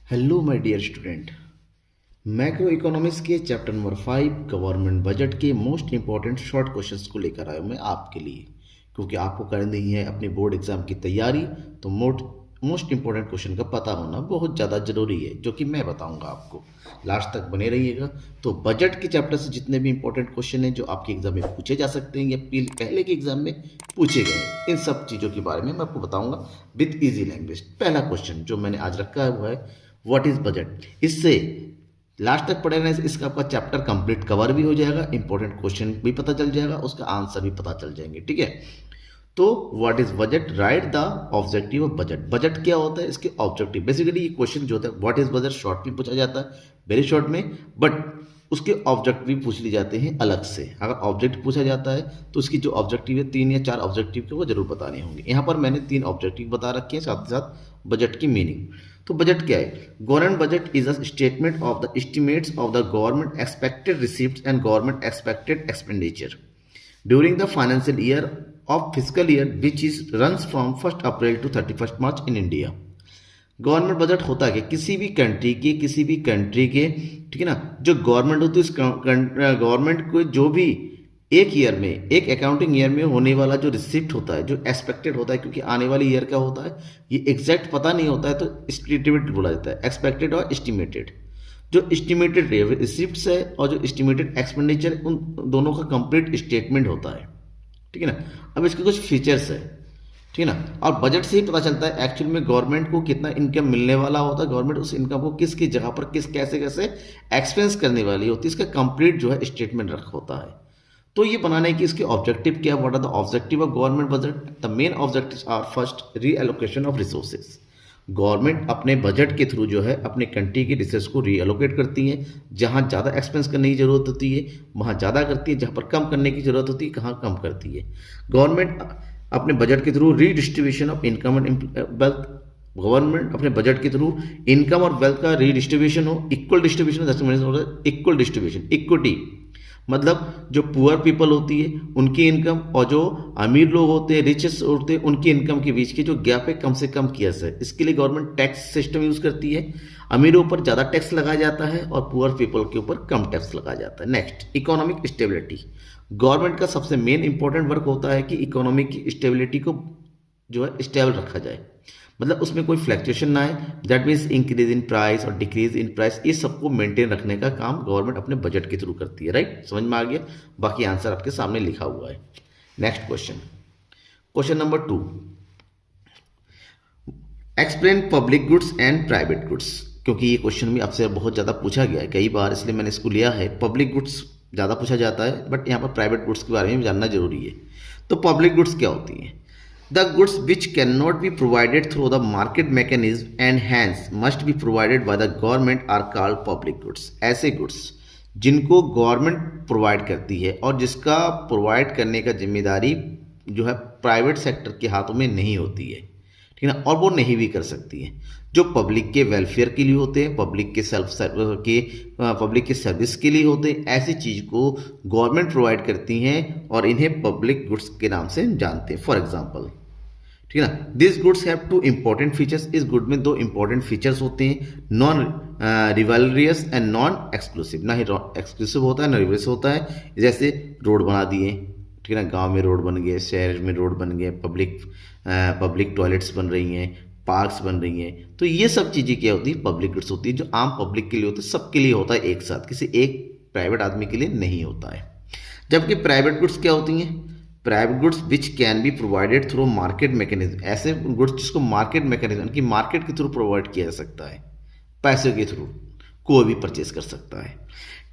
Hello my dear student. Macroeconomics के chapter number 5 government budget के most important short questions को लेकर आया हूँ मैं आपके लिए, क्योंकि आपको करनी है अपने बोर्ड एग्जाम की तैयारी। तो मोस्ट इंपॉर्टेंट क्वेश्चन का पता होना बहुत ज़्यादा ज़रूरी है, जो कि मैं बताऊंगा आपको। लास्ट तक बने रहिएगा। तो बजट के चैप्टर से जितने भी इंपॉर्टेंट क्वेश्चन हैं जो आपके एग्जाम में पूछे जा सकते हैं या पहले के एग्जाम में पूछे गए, इन सब चीज़ों के बारे में मैं आपको बताऊंगा विद ईजी लैंग्वेज। पहला क्वेश्चन जो मैंने आज रखा हुआ है, व्हाट इज बजट। इससे लास्ट तक पढ़े रहने से इसका आपका चैप्टर कंप्लीट कवर भी हो जाएगा, इंपॉर्टेंट क्वेश्चन भी पता चल जाएगा, उसका आंसर भी पता चल जाएंगे। ठीक है, तो what is budget, right the objective of budget. Budget क्या होता है, इसके ऑब्जेक्टिव। बेसिकली ये क्वेश्चन जो होता है व्हाट इज बजट शॉर्ट में पूछा जाता है, वेरी शॉर्ट में, बट उसके ऑब्जेक्टिव भी पूछ लिए जाते हैं अलग से। अगर ऑब्जेक्ट पूछा जाता है तो उसकी जो ऑब्जेक्टिव है 3 या 4 ऑब्जेक्टिव को जरूर बताने होंगे। यहाँ पर मैंने 3 ऑब्जेक्टिव बता रखे हैं, साथ ही साथ बजट की मीनिंग। तो बजट क्या है? Government budget is a statement of the estimates of the government expected receipts and government expected expenditure during the financial year of physical year which is runs from 1 April to 31 March in India. Government budget होता है कि किसी भी country के, ठीक है ना, जो गवर्नमेंट होती है उस गवर्नमेंट को जो भी एक ईयर में, एक अकाउंटिंग ईयर में होने वाला जो रिसिप्ट होता है, जो एक्सपेक्टेड होता है, क्योंकि आने वाली ईयर का होता है ये एग्जैक्ट पता नहीं होता है, तो एस्टिमेटेड बोला जाता है, एक्सपेक्टेड और एस्टिमेटेड। जो एस्टिमेटेड रिसिप्ट्स है और जो एस्टिमेटेड एक्सपेंडिचर, उन दोनों का कंप्लीट स्टेटमेंट होता है। ठीक है ना। अब इसके कुछ फीचर्स है, ठीक है ना, और बजट से ही पता चलता है एक्चुअल में गवर्नमेंट को कितना इनकम मिलने वाला होता है, गवर्नमेंट उस इनकम को किस किस जगह पर किस कैसे कैसे एक्सपेंस करने वाली होती है, इसका कंप्लीट जो है स्टेटमेंट रख होता है। तो ये बनाने की इसके ऑब्जेक्टिव क्या, what are the objective of government budget. The main objectives are first, reallocation of resources. Government अपने बजट के थ्रू जो है अपने कंट्री के रिसोर्स को रीएलोकेट करती है। जहाँ ज़्यादा एक्सपेंस करने की जरूरत होती है वहाँ ज़्यादा करती है, जहाँ पर कम करने की जरूरत होती है कहाँ कम करती है। गवर्नमेंट अपने बजट के through redistribution of income and wealth. Government अपने बजट के थ्रू इनकम और वेल्थ का रीडिस्ट्रीब्यूशन हो, equal distribution, equal distribution, equity, मतलब जो पुअर पीपल होती है उनकी इनकम और जो अमीर लोग होते हैं, रिचेस्ट होते हैं, उनकी इनकम के बीच की जो गैप है कम से कम किया जाए। इसके लिए गवर्नमेंट टैक्स सिस्टम यूज करती है। अमीरों पर ज़्यादा टैक्स लगाया जाता है और पुअर पीपल के ऊपर कम टैक्स लगाया जाता है। Next, economic stability. गवर्नमेंट का सबसे मेन इंपॉर्टेंट वर्क होता है कि इकोनॉमी की स्टेबिलिटी को जो है स्टेबल रखा जाए, मतलब उसमें कोई फ्लैक्चुएशन ना आए। That means increase in price और डिक्रीज इन प्राइस, ये सबको मेंटेन रखने का काम गवर्नमेंट अपने बजट के थ्रू करती है। राइट, समझ में आ गया। बाकी आंसर आपके सामने लिखा हुआ है। Next question, question number 2, explain public goods and private goods. क्योंकि ये क्वेश्चन भी आपसे बहुत ज़्यादा पूछा गया है कई बार, इसलिए मैंने इसको लिया है। पब्लिक गुड्स ज़्यादा पूछा जाता है, बट यहाँ पर प्राइवेट गुड्स के बारे में भी जानना जरूरी है। तो पब्लिक गुड्स क्या होती हैं? The goods which cannot be provided through the market mechanism and hence must be provided by the government are called public goods। ऐसे goods जिनको गवर्नमेंट प्रोवाइड करती है और जिसका प्रोवाइड करने का जिम्मेदारी जो है प्राइवेट सेक्टर के हाथों में नहीं होती है, ठीक है ना, और वो नहीं भी कर सकती है। जो पब्लिक के वेलफेयर के लिए होते हैं, पब्लिक के सर्विस के लिए होते हैं, ऐसी चीज़ को गवर्नमेंट प्रोवाइड करती हैं और इन्हें पब्लिक गुड्स के नाम से जानते हैं। फॉर एग्जांपल, ठीक है ना, this goods have 2 important features. इस गुड में 2 इंपॉर्टेंट फीचर्स होते हैं, नॉन रिवलरियस एंड नॉन एक्सक्लूसिव। ना ही एक्सक्लूसिव होता है ना रिवलरियस होता है। जैसे रोड बना दिए, ठीक है ना, गांव में रोड बन गए, शहर में रोड बन गए, पब्लिक टॉयलेट्स बन रही हैं, पार्क्स बन रही हैं। तो ये सब चीज़ें क्या होती है? पब्लिक गुड्स होती है, जो आम पब्लिक के लिए होती है, सबके लिए होता है एक साथ, किसी एक प्राइवेट आदमी के लिए नहीं होता है। जबकि प्राइवेट गुड्स क्या होती हैं? Private goods which can be provided through market mechanism. ऐसे गुड्स जिसको मार्केट मैकेनिज्म की मार्केट के थ्रू प्रोवाइड किया जा सकता है, पैसे के थ्रू कोई भी परचेज कर सकता है।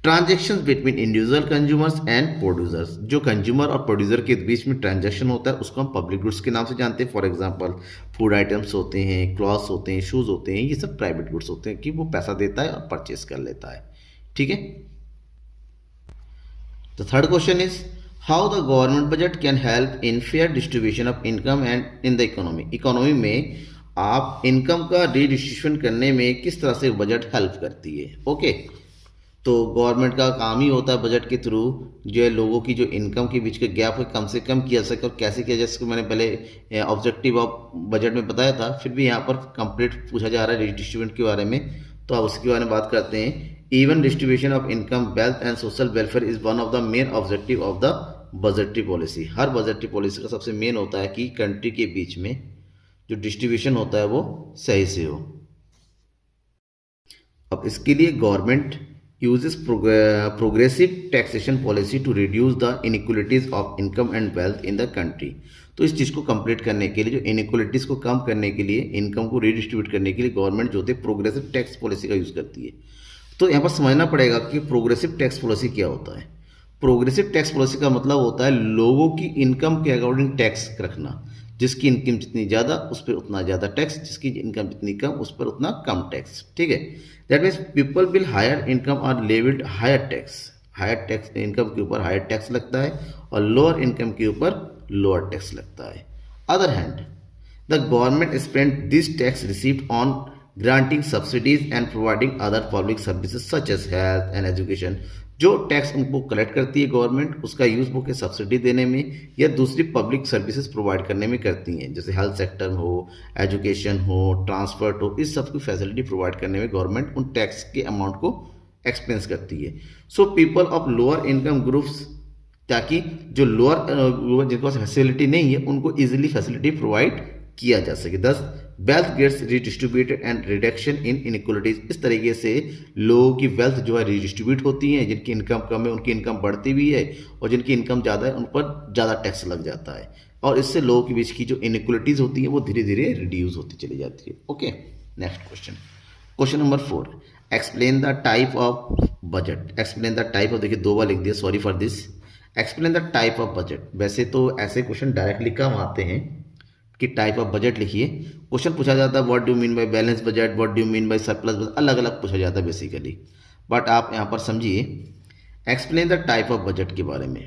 Transaction between individual consumers and producers. जो कंज्यूमर और प्रोड्यूसर के बीच में ट्रांजेक्शन होता है उसको हम पब्लिक गुड्स के नाम से जानते हैं। फॉर एग्जांपल, फूड आइटम्स होते हैं, क्लॉथ्स होते हैं, शूज़ होते हैं, ये सब प्राइवेट गुड्स होते हैं कि वो पैसा देता है और परचेज कर लेता है। ठीक है। The third question is how the government budget can help in fair distribution of income and in the economy. Economy में आप इनकम का रीडिस्ट्रीब्यूशन करने में किस तरह से बजट हेल्प करती है। ओके, तो गवर्नमेंट का काम ही होता है बजट के थ्रू जो है लोगों की जो इनकम के बीच के गैप है कम से कम किया जा सके। और कैसे किया जा सके मैंने पहले ऑब्जेक्टिव ऑफ बजट में बताया था, फिर भी यहाँ पर कंप्लीट पूछा जा रहा है रिडिस्ट्रीब्यूशन के बारे में, तो आप उसके बारे में बात करते हैं। Even distribution of income, wealth and social welfare is one of the main objective of the budgetary policy. Her budgetary policy का सबसे मेन होता है कि कंट्री के बीच में जो डिस्ट्रीब्यूशन होता है वो सही से हो। अब इसके लिए government uses progressive taxation policy to reduce the inequalities of income and wealth in the country। तो इस चीज़ को कंप्लीट करने के लिए, जो इनइक्वलिटीज़ को कम करने के लिए, इनकम को रीडिस्ट्रीब्यूट करने के लिए गवर्नमेंट जो होती है प्रोग्रेसिव टैक्स पॉलिसी का यूज़ करती है। तो यहाँ पर समझना पड़ेगा कि प्रोग्रेसिव टैक्स पॉलिसी क्या होता है। प्रोग्रेसिव टैक्स पॉलिसी का मतलब होता है लोगों की इनकम के अकॉर्डिंग टैक्स रखना। जिसकी इनकम जितनी ज़्यादा उस पर उतना ज़्यादा टैक्स, जिसकी इनकम जितनी कम उस पर उतना कम टैक्स। ठीक है, that means people will higher income और levied higher tax. Higher tax income के ऊपर हायर टैक्स लगता है और लोअर इनकम के ऊपर लोअर टैक्स लगता है। Other hand the government spend this tax received on granting subsidies and providing other public services such as health and education. जो टैक्स उनको कलेक्ट करती है गवर्नमेंट, उसका यूज़ वो के सब्सिडी देने में या दूसरी पब्लिक सर्विसेज प्रोवाइड करने में करती हैं, जैसे हेल्थ सेक्टर हो, एजुकेशन हो, ट्रांसपोर्ट हो, इस सब की फैसिलिटी प्रोवाइड करने में गवर्नमेंट उन टैक्स के अमाउंट को एक्सपेंस करती है। So people of lower income groups, ताकि जो लोअर जिनके पास फैसिलिटी नहीं है उनको ईजिली फैसिलिटी प्रोवाइड किया जा सके। Thus wealth gets redistributed and reduction in inequalities. इस तरीके से लोगों की वेल्थ जो है रिडिस्ट्रीब्यूट होती है, जिनकी इनकम कम है उनकी इनकम बढ़ती भी है और जिनकी इनकम ज़्यादा है उन पर ज़्यादा टैक्स लग जाता है, और इससे लोगों के बीच की जो इनइक्वलिटीज़ होती हैं वो धीरे धीरे रिड्यूस होती चली जाती है। Okay, next question, question number 4, explain the type of budget. Explain the type of, देखिए 2 बार लिख दिया, sorry for this. Explain the type of budget. वैसे तो ऐसे क्वेश्चन डायरेक्टली कम आते हैं कि टाइप ऑफ बजट लिखिए। क्वेश्चन पूछा जाता है what do mean by balance budget, what do mean bye surplus budget, अलग अलग पूछा जाता है बेसिकली। बट आप यहाँ पर समझिए, explain the type of budget के बारे में।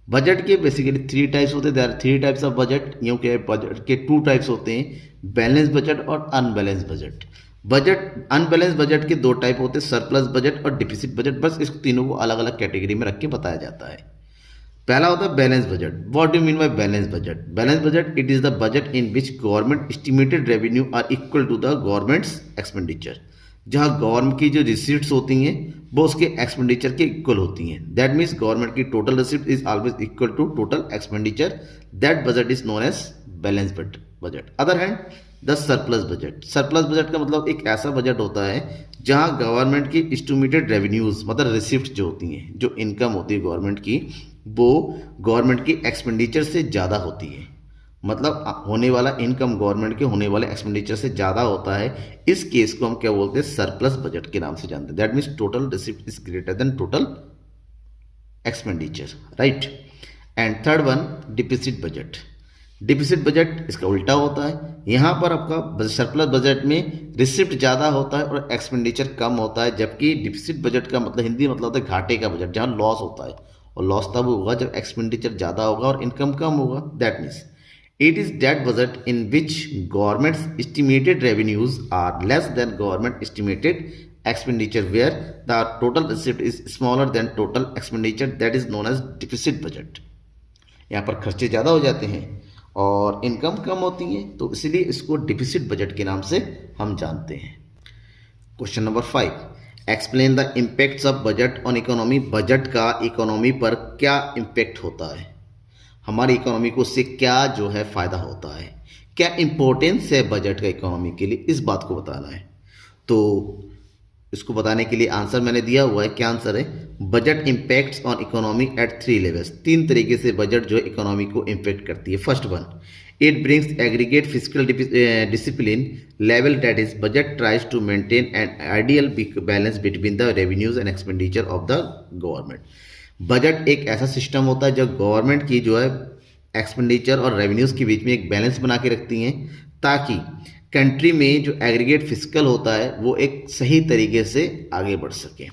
बजट के बेसिकली 3 टाइप्स होते हैं। There are 3 types of budget. यूँ के बजट के 2 टाइप्स होते हैं, बैलेंस बजट और unbalance budget. Budget unbalance budget के 2 टाइप होते हैं, सरप्लस बजट और डिफिसिट बजट। बस इस तीनों को अलग अलग कैटेगरी में रख के बताया जाता है। पहला होता है balance budget. What do mean by balance budget? Balance budget it is the budget in which government estimated revenue are equal to the government's expenditure. जहां गवर्नमेंट की जो रिसीट्स होती हैं वो उसके एक्सपेंडिचर के इक्वल होती हैं। दैट मीन्स गवर्नमेंट की total receipt is always equal to total expenditure. That budget is known as balance budget. Other hand the surplus budget. Surplus budget का मतलब एक ऐसा बजट होता है जहां गवर्नमेंट की एस्टिमेटेड रेवेन्यूज मतलब रिसिप्ट जो होती हैं, जो इनकम होती है गवर्नमेंट की, वो गवर्नमेंट की एक्सपेंडिचर से ज़्यादा होती है। मतलब होने वाला इनकम गवर्नमेंट के होने वाले एक्सपेंडिचर से ज़्यादा होता है। इस केस को हम क्या बोलते हैं? सरप्लस बजट के नाम से जानते हैं। That means total receipt is greater than total expenditure, right. And third one, deficit budget. Deficit budget इसका उल्टा होता है। यहाँ पर आपका सरप्लस बजट में रिसिप्ट ज़्यादा होता है और एक्सपेंडिचर कम होता है, जबकि डिफिसिट बजट का मतलब हिंदी मतलब होता है घाटे का बजट, जहाँ लॉस होता है। और लॉस तब होगा जब एक्सपेंडिचर ज़्यादा होगा और इनकम कम होगा। That means it is that budget in which government's estimated revenues are less than government estimated expenditure where the total receipt is smaller than total expenditure. That is known as deficit budget. यहाँ पर खर्चे ज़्यादा हो जाते हैं और income कम होती है, तो इसलिए इसको डिफिसिट बजट के नाम से हम जानते हैं। Question number 5, explain the impacts of budget on economy. Budget का इकोनॉमी पर क्या इम्पैक्ट होता है, हमारी इकोनॉमी को उससे क्या जो है फ़ायदा होता है, क्या इम्पोर्टेंस है बजट का इकोनॉमी के लिए, इस बात को बताना है। तो इसको बताने के लिए आंसर मैंने दिया हुआ है। क्या आंसर है? Budget impacts on economy eight 3 levels. 3 तरीके से बजट जो है इकोनॉमी को इम्पैक्ट करती है। First one, it brings aggregate physical discipline level. That is budget tries to maintain an ideal balance between the revenues and expenditure of the government. Budget एक ऐसा system होता है जो गवर्नमेंट की जो है एक्सपेंडिचर और रेवेन्यूज के बीच में एक बैलेंस बना के रखती हैं, ताकि कंट्री में जो एग्रीगेट फिजिकल होता है वो एक सही तरीके से आगे बढ़ सके।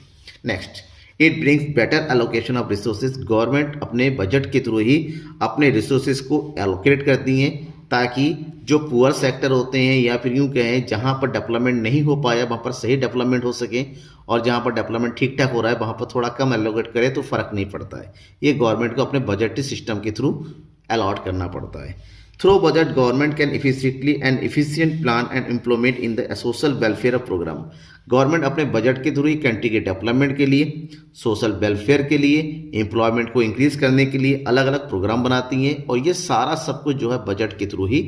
Next, it brings better allocation of resources. Government अपने बजट के थ्रू ही अपने रिसोर्सेज को एलोकेट करती हैं ताकि जो पुअर सेक्टर होते हैं या फिर यूँ कहें जहाँ पर डेवलपमेंट नहीं हो पाया वहाँ पर सही डेवलपमेंट हो सके, और जहाँ पर डेवलपमेंट ठीक ठाक हो रहा है वहाँ पर थोड़ा कम एलोकेट करे तो फ़र्क नहीं पड़ता है। ये गवर्नमेंट को अपने बजटरी सिस्टम के थ्रू अलॉट करना पड़ता है। Through budget government can efficiently and efficient plan and implement in the social welfare program. Government अपने बजट के थ्रू ही कंट्री के डेवलपमेंट के लिए, सोशल वेलफेयर के लिए, एम्प्लॉयमेंट को इंक्रीज करने के लिए अलग अलग प्रोग्राम बनाती हैं, और ये सारा सब कुछ जो है बजट के थ्रू ही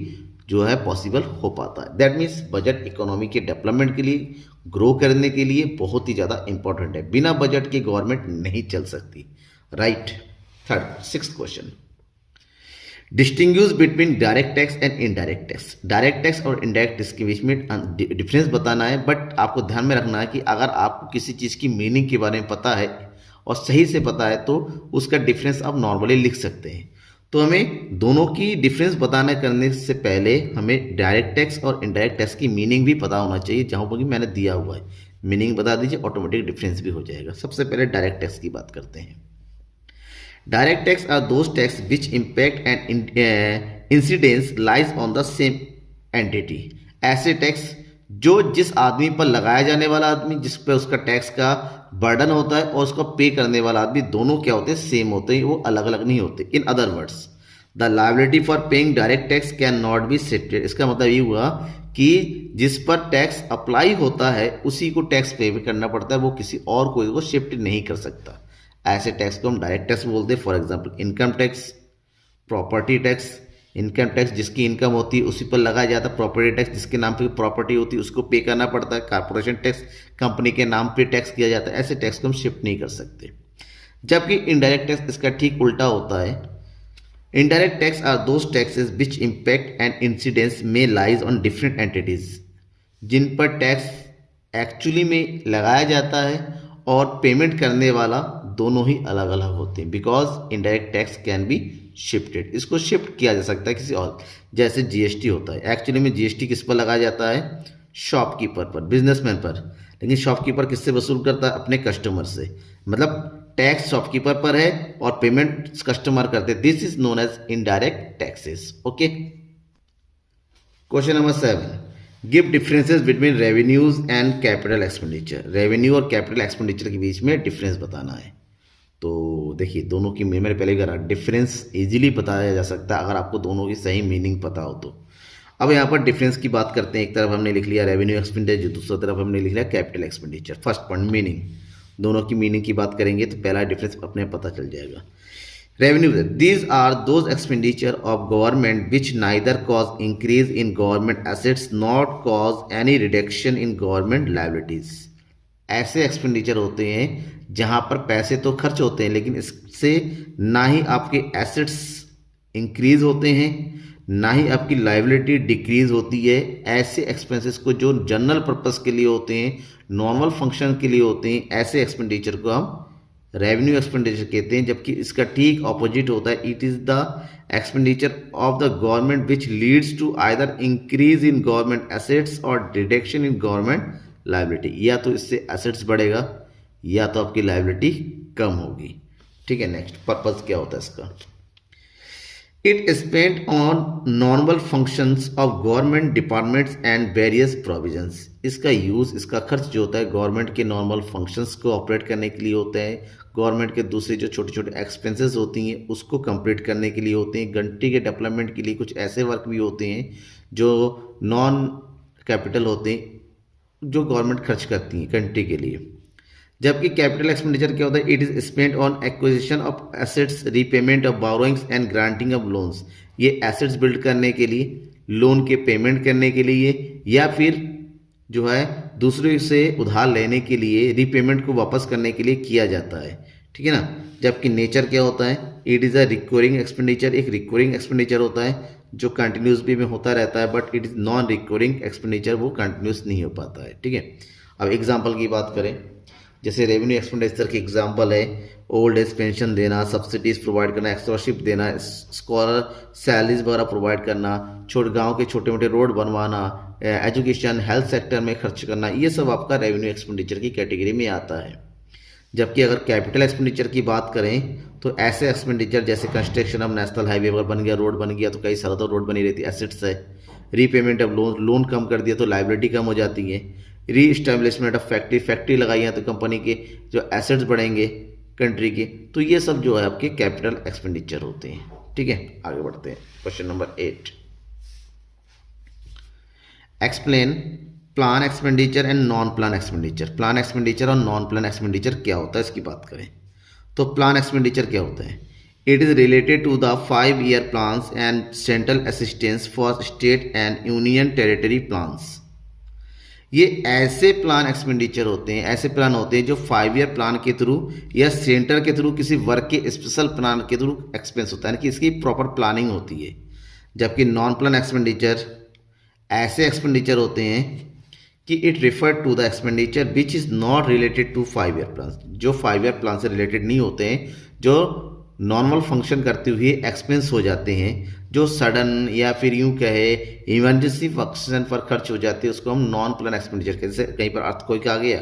जो है पॉसिबल हो पाता है। दैट मीन्स बजट इकोनॉमी के डेवलपमेंट के लिए, ग्रो करने के लिए बहुत ही ज़्यादा इंपॉर्टेंट है। बिना बजट के गवर्नमेंट नहीं चल सकती। Right. Third, sixth question, distinguish between direct tax and indirect tax. Direct tax और इनडायरेक्ट टैक्स के बीच में डिफरेंस बताना है, बट आपको ध्यान में रखना है कि अगर आपको किसी चीज़ की मीनिंग के बारे में पता है और सही से पता है तो उसका डिफरेंस आप नॉर्मली लिख सकते हैं। तो हमें दोनों की डिफरेंस बताने करने से पहले हमें डायरेक्ट टैक्स और इनडायरेक्ट टैक्स की मीनिंग भी पता होना चाहिए, जहाँ पर मैंने दिया हुआ है मीनिंग बता दीजिए, ऑटोमेटिक डिफरेंस भी हो जाएगा। सबसे पहले डायरेक्ट टैक्स की बात करते हैं। Direct tax are those tax which impact and incidence lies on the same entity। ऐसे टैक्स जो जिस आदमी पर लगाया जाने वाला आदमी, जिस पे उसका टैक्स का बर्डन होता है, और उसको पे करने वाला आदमी, दोनों क्या होते हैं, सेम होते हैं, वो अलग अलग नहीं होते। In other words, the liability for paying direct tax can not be shifted. इसका मतलब ये हुआ कि जिस पर टैक्स अप्लाई होता है उसी को टैक्स पे भी करना पड़ता है, वो किसी और कोई को शिफ्ट नहीं कर सकता। ऐसे टैक्स को हम डायरेक्ट टैक्स बोलते हैं। For example income tax, property tax. Income tax जिसकी इनकम होती है उसी पर लगाया जाता है। प्रॉपर्टी टैक्स जिसके नाम पे प्रॉपर्टी होती है उसको पे करना पड़ता है। कॉर्पोरेशन टैक्स कंपनी के नाम पे टैक्स किया जाता है। ऐसे टैक्स को हम शिफ्ट नहीं कर सकते। जबकि इनडायरेक्ट टैक्स इसका ठीक उल्टा होता है। Indirect tax are those taxes which impact and incidence में लाइज ऑन डिफरेंट एंटिटीज, जिन पर टैक्स एक्चुअली में लगाया जाता है और पेमेंट करने वाला दोनों ही अलग अलग होते हैं। Because indirect tax can be shifted, इसको शिफ्ट किया जा सकता है किसी और, जैसे जीएसटी होता है। एक्चुअली में जीएसटी किस पर लगाया जाता है, शॉपकीपर पर, बिजनेसमैन पर, लेकिन शॉपकीपर किससे वसूल करता है, अपने कस्टमर से। मतलब टैक्स शॉपकीपर पर है और पेमेंट कस्टमर करते हैं। This is known as indirect taxes. Okay. Question number 7, give differences between revenues and capital expenditure. Revenue और कैपिटल एक्सपेंडिचर के बीच में डिफरेंस बताना है। तो देखिए दोनों की मैंने पहले कहा डिफरेंस इजीली बताया जा सकता है अगर आपको दोनों की सही मीनिंग पता हो तो। अब यहाँ पर डिफरेंस की बात करते हैं। एक तरफ हमने लिख लिया रेवेन्यू एक्सपेंडिचर, दूसरी तरफ हमने लिख लिया capital expenditure. First point meaning, दोनों की मीनिंग की बात करेंगे तो पहला डिफरेंस अपने पता चल जाएगा। Revenue, these are those expenditure of government which neither cause increase in government assets not cause any reduction in government liabilities. ऐसे एक्सपेंडिचर होते हैं जहां पर पैसे तो खर्च होते हैं लेकिन इससे ना ही आपके एसेट्स इंक्रीज होते हैं ना ही आपकी लायबिलिटी डिक्रीज होती है। ऐसे एक्सपेंसेस को जो जनरल पर्पस के लिए होते हैं, नॉर्मल फंक्शन के लिए होते हैं, ऐसे एक्सपेंडिचर को हम रेवेन्यू एक्सपेंडिचर कहते हैं। जबकि इसका ठीक ऑपोजिट होता है, it is the expenditure of the government which leads to either increase in government assets और रिडक्शन इन गवर्नमेंट लायबिलिटी। या तो इससे एसेट्स बढ़ेगा या तो आपकी लायबिलिटी कम होगी। ठीक है। नेक्स्ट, पर्पस क्या होता है इसका, it spend on normal functions of government departments and various provisions. इसका यूज़, इसका खर्च जो होता है गवर्नमेंट के नॉर्मल फंक्शंस को ऑपरेट करने के लिए होता है। गवर्नमेंट के दूसरे जो छोटे छोटे एक्सपेंसेस होती हैं उसको कंप्लीट करने के लिए होते हैं। कंट्री के डेवलपमेंट के लिए कुछ ऐसे वर्क भी होते हैं जो नॉन कैपिटल होते हैं जो गवर्नमेंट खर्च करती है कंट्री के लिए। जबकि कैपिटल एक्सपेंडिचर क्या होता है, it is spend on acquisition of assets, repayment of borrowings and granting of loans. ये एसेट्स बिल्ड करने के लिए, लोन के पेमेंट करने के लिए, या फिर जो है दूसरे से उधार लेने के लिए, रीपेमेंट को वापस करने के लिए किया जाता है। ठीक है ना। जबकि नेचर क्या होता है, it is a recurring expenditure. एक रिकरिंग एक्सपेंडिचर होता है जो कंटिन्यूस भी में होता रहता है, but it is non recurring expenditure, वो कंटिन्यूस नहीं हो पाता है। ठीक है। अब एग्जाम्पल की बात करें, जैसे रेवेन्यू एक्सपेंडिचर की एग्जांपल है ओल्ड एज पेंशन देना, सब्सिडीज प्रोवाइड करना, स्कॉलरशिप देना, स्कॉलर सैलरीज वगैरह प्रोवाइड करना, गांव के छोटे मोटे रोड बनवाना, एजुकेशन हेल्थ सेक्टर में खर्च करना, ये सब आपका रेवेन्यू एक्सपेंडिचर की कैटेगरी में आता है। जबकि अगर कैपिटल एक्सपेंडिचर की बात करें तो ऐसे एक्सपेंडिचर जैसे कंस्ट्रक्शन ऑफ नेशनल हाईवे अगर बन गया, रोड बन गया, तो कई सालों तक रोड बनी रहती है, एसेट्स है। रीपेमेंट ऑफ लोन, लोन कम कर दिया तो लाइबिलिटी कम हो जाती है। री इस्टेब्लिशमेंट ऑफ फैक्ट्री, फैक्ट्री लगाई है तो कंपनी के जो एसेट्स बढ़ेंगे कंट्री के, तो ये सब जो है आपके कैपिटल एक्सपेंडिचर होते हैं। ठीक है, आगे बढ़ते हैं। Question number 8, explain plan expenditure and non plan expenditure. Plan expenditure और नॉन प्लान एक्सपेंडिचर क्या होता है इसकी बात करें तो प्लान एक्सपेंडिचर क्या होता है? It is related to the 5 year plans and central assistance for state and union territory plans. ये ऐसे प्लान एक्सपेंडिचर होते हैं, ऐसे प्लान होते हैं जो 5 ईयर प्लान के थ्रू या सेंटर के थ्रू किसी वर्क के स्पेशल प्लान के थ्रू एक्सपेंस होता है, कि इसकी प्रॉपर प्लानिंग होती है। जबकि नॉन प्लान एक्सपेंडिचर ऐसे एक्सपेंडिचर होते हैं कि it refer to the expenditure which is not related to 5 year plan, जो 5 ईयर प्लान से रिलेटेड नहीं होते हैं, जो नॉर्मल फंक्शन करते हुए एक्सपेंस हो जाते हैं, जो सडन या फिर यूं कहे इमरजेंसी फंक्शन पर खर्च हो जाते हैं, उसको हम नॉन प्लान एक्सपेंडिचर कहते हैं। जैसे कहीं पर अर्थक्वेक आ गया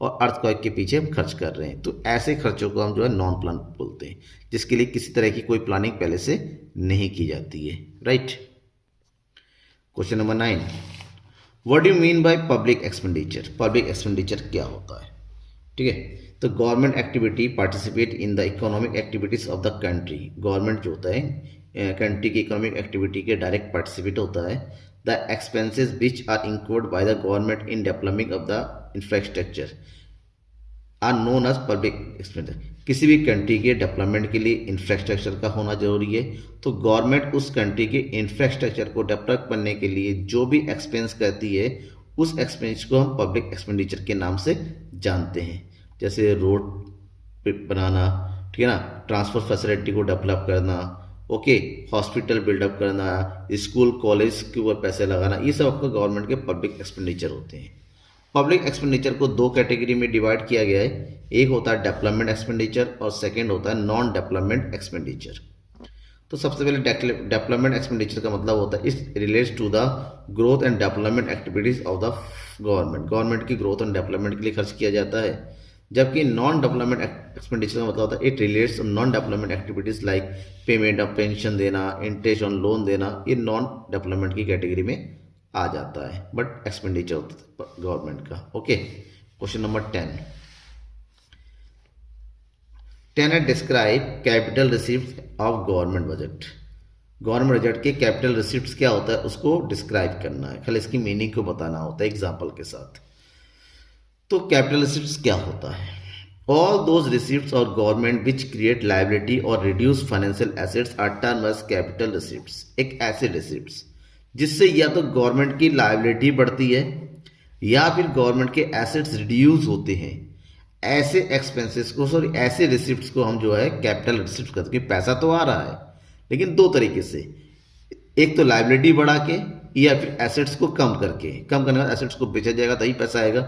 और अर्थक्वेक के पीछे हम खर्च कर रहे हैं, तो ऐसे खर्चों को हम जो है नॉन प्लान बोलते हैं, जिसके लिए किसी तरह की कोई प्लानिंग पहले से नहीं की जाती है। Right. Question number 9, what do you mean by public expenditure? Public expenditure क्या होता है? ठीक है, तो government activity participate in the economic activities of the country. Government जो होता है कंट्री की इकोनॉमिक एक्टिविटी के डायरेक्ट पार्टिसिपेट होता है। The expenses which are include by the government in development of the infrastructure are known as public expenditure. किसी भी country के डेवलपमेंट के लिए इंफ्रास्ट्रक्चर का होना जरूरी है, तो गवर्नमेंट उस कंट्री के इंफ्रास्ट्रक्चर को डेवलप करने के लिए जो भी एक्सपेंस करती है, उस एक्सपेंस को हम पब्लिक एक्सपेंडिचर के नाम से जानते हैं। जैसे रोड बनाना, ठीक है ना, ट्रांसपोर्ट फैसिलिटी को डेवलप करना, ओके, हॉस्पिटल बिल्डअप करना, स्कूल कॉलेज के ऊपर पैसे लगाना, ये सब आपका गवर्नमेंट के पब्लिक एक्सपेंडिचर होते हैं। पब्लिक एक्सपेंडिचर को 2 कैटेगरी में डिवाइड किया गया है। एक होता है डेवलपमेंट एक्सपेंडिचर और सेकंड होता है नॉन डेवलपमेंट एक्सपेंडिचर। तो सबसे पहले डेवलपमेंट एक्सपेंडिचर का मतलब होता है it relates to the growth and development activities of the government. Government की ग्रोथ एंड डेवलपमेंट के लिए खर्च किया जाता है। जबकि नॉन डेवलपमेंट एक्सपेंडिचर का मतलब होता है it relates non development activities like payment of pension देना, इंटरेस्ट ऑन लोन देना, ये नॉन डेवलपमेंट की कैटेगरी में आ जाता है, बट एक्सपेंडिचर होता है गवर्नमेंट का। ओके, क्वेश्चन नंबर 10 है describe capital receipt of government budget. Government budget के कैपिटल रिसीप्ट्स क्या होता है उसको डिस्क्राइब करना है, खाली इसकी मीनिंग को बताना होता है एग्जाम्पल के साथ। तो कैपिटल रिसीप्ट्स क्या होता है? ऑल दोज रिसीप्ट्स और गवर्नमेंट विच क्रिएट लायबिलिटी और reduce financial assets are termed as capital receipts. एक ऐसे रिसीप्ट्स जिससे या तो गवर्नमेंट की लायबिलिटी बढ़ती है या फिर गवर्नमेंट के एसेट्स रिड्यूस होते हैं, ऐसे एक्सपेंसेस को, सॉरी ऐसे रिसिप्ट्स को हम जो है कैपिटल रिसिप्ट करते हैं। पैसा तो आ रहा है लेकिन 2 तरीके से, एक तो लायबिलिटी बढ़ा के या फिर एसेट्स को कम करके। कम करने के बाद एसेट्स को बेचा जाएगा तभी पैसा आएगा।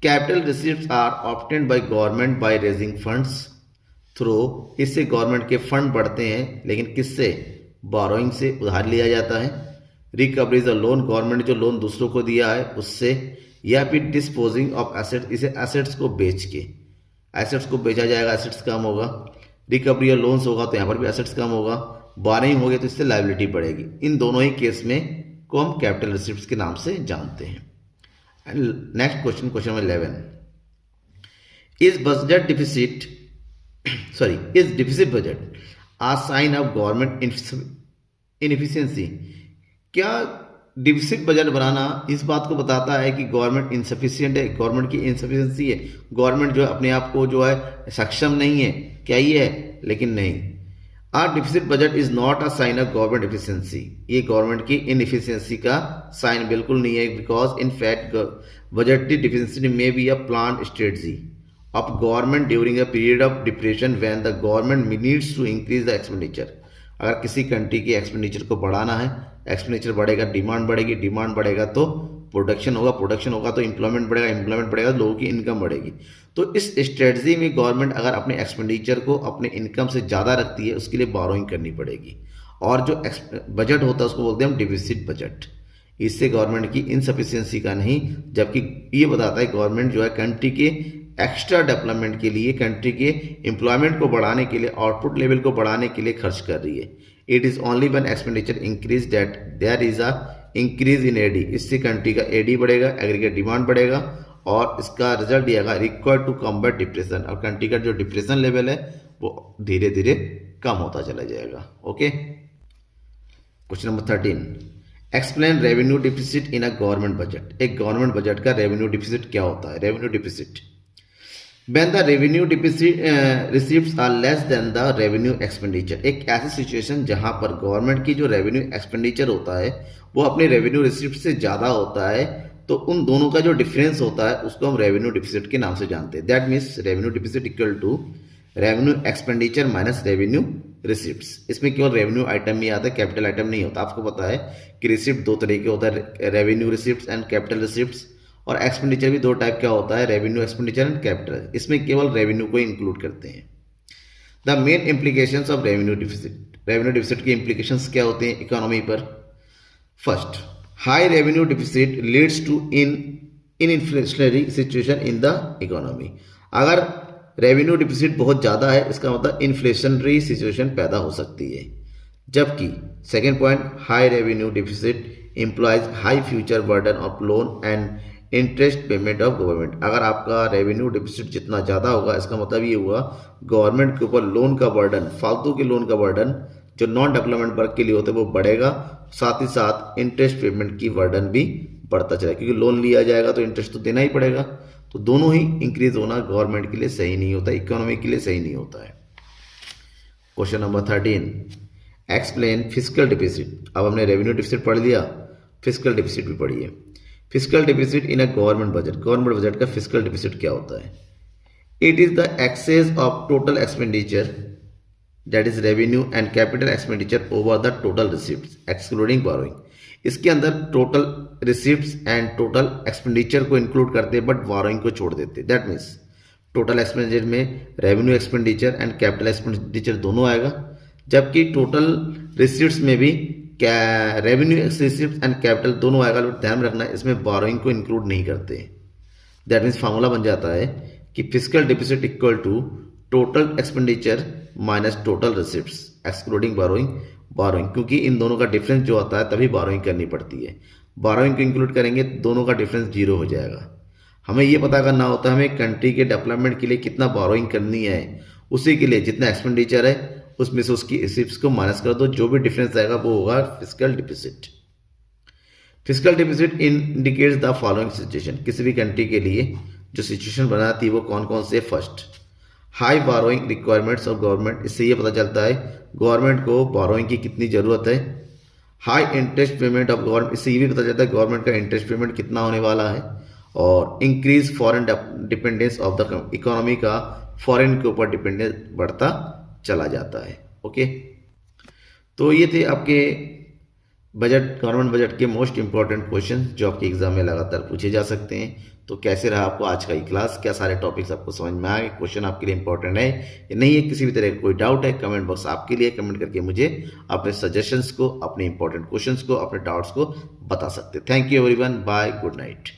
Capital receipts are obtained by government by raising funds through. इससे गवर्नमेंट के फंड बढ़ते हैं, लेकिन किससे? बोरोइंग से, उधार लिया जाता है। रिकवरी द लोन, गवर्नमेंट जो लोन दूसरों को दिया है उससे, या फिर डिस्पोजिंग ऑफ एसेट्स, इसे एसेट्स को बेच के, एसेट्स को बेचा जाएगा, एसेट्स कम होगा। रिकवरी और लोन्स होगा तो यहाँ पर भी एसेट्स कम होगा। बोरिंग हो गया तो इससे लायबिलिटी बढ़ेगी। इन दोनों ही केस में को हम कैपिटल रिसिप्ट्स के नाम से जानते हैं। Next question, question number 11, is budget deficit, sorry is deficit budget a sign of government inefficiency. क्या डिफिसिट बजट बनाना इस बात को बताता है कि गवर्नमेंट इनसफिशिएंट है, गवर्नमेंट की इनसफिशिएंसी है, गवर्नमेंट जो है अपने आप को जो है सक्षम नहीं है? क्या ये है? लेकिन नहीं। Our deficit budget is not a sign of government efficiency. ये गवर्नमेंट की इनएफिशिएंसी का साइन बिल्कुल नहीं है, because in fact budgetary deficiency may be a plan strategy of government during a period of depression when the government needs to increase the expenditure. अगर किसी country के expenditure को बढ़ाना है, एक्सपेंडिचर बढ़ेगा, डिमांड बढ़ेगी, डिमांड बढ़ेगा तो प्रोडक्शन होगा, प्रोडक्शन होगा तो एम्प्लॉयमेंट बढ़ेगा, एम्प्लॉयमेंट बढ़ेगा तो लोगों की इनकम बढ़ेगी। तो इस स्ट्रेटजी में गवर्नमेंट अगर अपने एक्सपेंडिचर को अपने इनकम से ज़्यादा रखती है, उसके लिए बोरोइंग करनी पड़ेगी। और जो बजट होता है उसको बोलते हैं हम डिफिसिट बजट। इससे गवर्नमेंट की इनसफिशिएंसी का नहीं, जबकि ये बताता है गवर्नमेंट जो है कंट्री के एक्स्ट्रा डेवलपमेंट के लिए, कंट्री के एम्प्लॉयमेंट को बढ़ाने के लिए, आउटपुट लेवल को बढ़ाने के लिए खर्च कर रही है। It is only when expenditure increase that there is a increase in AD. इससे कंट्री का एडी बढ़ेगा, एग्रीगेट डिमांड बढ़ेगा और इसका रिजल्ट ये आएगा रिक्वायर्ड टू कॉम्बैट डिप्रेशन, और कंट्री का जो डिप्रेशन लेवल है वो धीरे धीरे कम होता चला जाएगा। Okay, question number 13, explain revenue deficit in a government budget. एक गवर्नमेंट बजट का रेवेन्यू डिफिसिट क्या होता है? Revenue deficit when the revenue deficit receipts are less than the revenue expenditure। एक ऐसी सिचुएशन जहां पर गवर्नमेंट की जो रेवेन्यू एक्सपेंडिचर होता है वो अपने रेवेन्यू रिसीप्ट से ज़्यादा होता है, तो उन दोनों का जो डिफरेंस होता है उसको हम रेवेन्यू डिफिसिट के नाम से जानते हैं। That means revenue deficit equal to revenue expenditure minus revenue receipts. इसमें केवल रेवेन्यू आइटम ही आता है, कैपिटल आइटम नहीं होता। आपको पता है कि रिसिप्ट दो तरह के होता है, revenue receipts and capital receipts, और एक्सपेंडिचर भी दो टाइप का होता है, रेवेन्यू एक्सपेंडिचर एंड कैपिटल। इसमें केवल रेवेन्यू को इंक्लूड करते हैं। The main implications of revenue deficit. Revenue deficit की इम्प्लीकेशंस क्या होते हैं इकोनॉमी पर? First, high revenue deficit leads to inflationary situation in the economy. अगर रेवेन्यू डिफिसिट बहुत ज़्यादा है इसका मतलब इन्फ्लेशनरी सिचुएशन पैदा हो सकती है। जबकि second point, high revenue deficit employees high future burden of loan and interest payment of government. अगर आपका रेवेन्यू डिफिसिट जितना ज़्यादा होगा इसका मतलब ये हुआ गवर्नमेंट के ऊपर लोन का बर्डन, फालतू के लोन का बर्डन जो नॉन डेवलपमेंट वर्क के लिए होता है वो बढ़ेगा, साथ ही साथ इंटरेस्ट पेमेंट की बर्डन भी बढ़ता चलेगा, क्योंकि लोन लिया जाएगा तो इंटरेस्ट तो देना ही पड़ेगा। तो दोनों ही इंक्रीज होना गवर्नमेंट के लिए सही नहीं होता, इकोनॉमी के लिए सही नहीं होता है। Question number 13, explain fiscal deficit. अब हमने रेवेन्यू डिफिसिट पढ़ लिया, फिस्कल डिफिसिट भी पढ़िए। Fiscal deficit in a government budget. Government budget का फिस्कल डिफिसिट क्या होता है? It is the excess of total expenditure that is revenue and capital expenditure over the total receipts excluding borrowing. इसके अंदर total receipts and total expenditure को include करते हैं but borrowing को छोड़ देते हैं। दैट मीन्स टोटल एक्सपेंडिचर में revenue expenditure and capital expenditure दोनों आएगा, जबकि टोटल रिसिप्ट्स में भी रेवेन्यू रिसिप्ट एंड कैपिटल दोनों आएगा। बट ध्यान रखना इसमें बोरोइंग को इंक्लूड नहीं करते। दैट मीन्स फार्मूला बन जाता है कि fiscal deficit equal to total expenditure minus total receipts excluding borrowing. क्योंकि इन दोनों का डिफरेंस जो होता है तभी बोरोइंग करनी पड़ती है। बोरोइंग को इंक्लूड करेंगे दोनों का डिफरेंस जीरो हो जाएगा। हमें ये पता करना होता है हमें कंट्री के डेवलपमेंट के लिए कितना बोरोइंग करनी है, उसी के लिए जितना एक्सपेंडिचर है उसमें से उसकी रिसिप्ट्स को माइनस कर दो, जो भी डिफरेंस आएगा वो होगा fiscal deficit. Fiscal deficit indicates the following situation. किसी भी कंट्री के लिए जो सिचुएशन बनाती है वो कौन कौन से? First, high borrowing requirements of government. इससे ये पता चलता है गवर्नमेंट को बोरोइंग की कितनी ज़रूरत है। High interest payment of government. इससे ये भी पता चलता है गवर्नमेंट का इंटरेस्ट पेमेंट कितना होने वाला है। और increase foreign dependence of the economy का फॉरेन के ऊपर डिपेंडेंस बढ़ता चला जाता है। ओके, तो ये थे आपके गवर्नमेंट बजट के मोस्ट इंपॉर्टेंट क्वेश्चन जो आपके एग्जाम में लगातार पूछे जा सकते हैं। तो कैसे रहा आपको आज का ये क्लास? क्या सारे टॉपिक्स आपको समझ में आ गए? क्वेश्चन आपके लिए इंपॉर्टेंट है या नहीं है? किसी भी तरह का कोई डाउट है, कमेंट बॉक्स आपके लिए। कमेंट करके मुझे अपने सजेशंस को, अपने इंपॉर्टेंट क्वेश्चंस को, अपने डाउट्स को बता सकते हैं। Thank you everyone, bye, good night.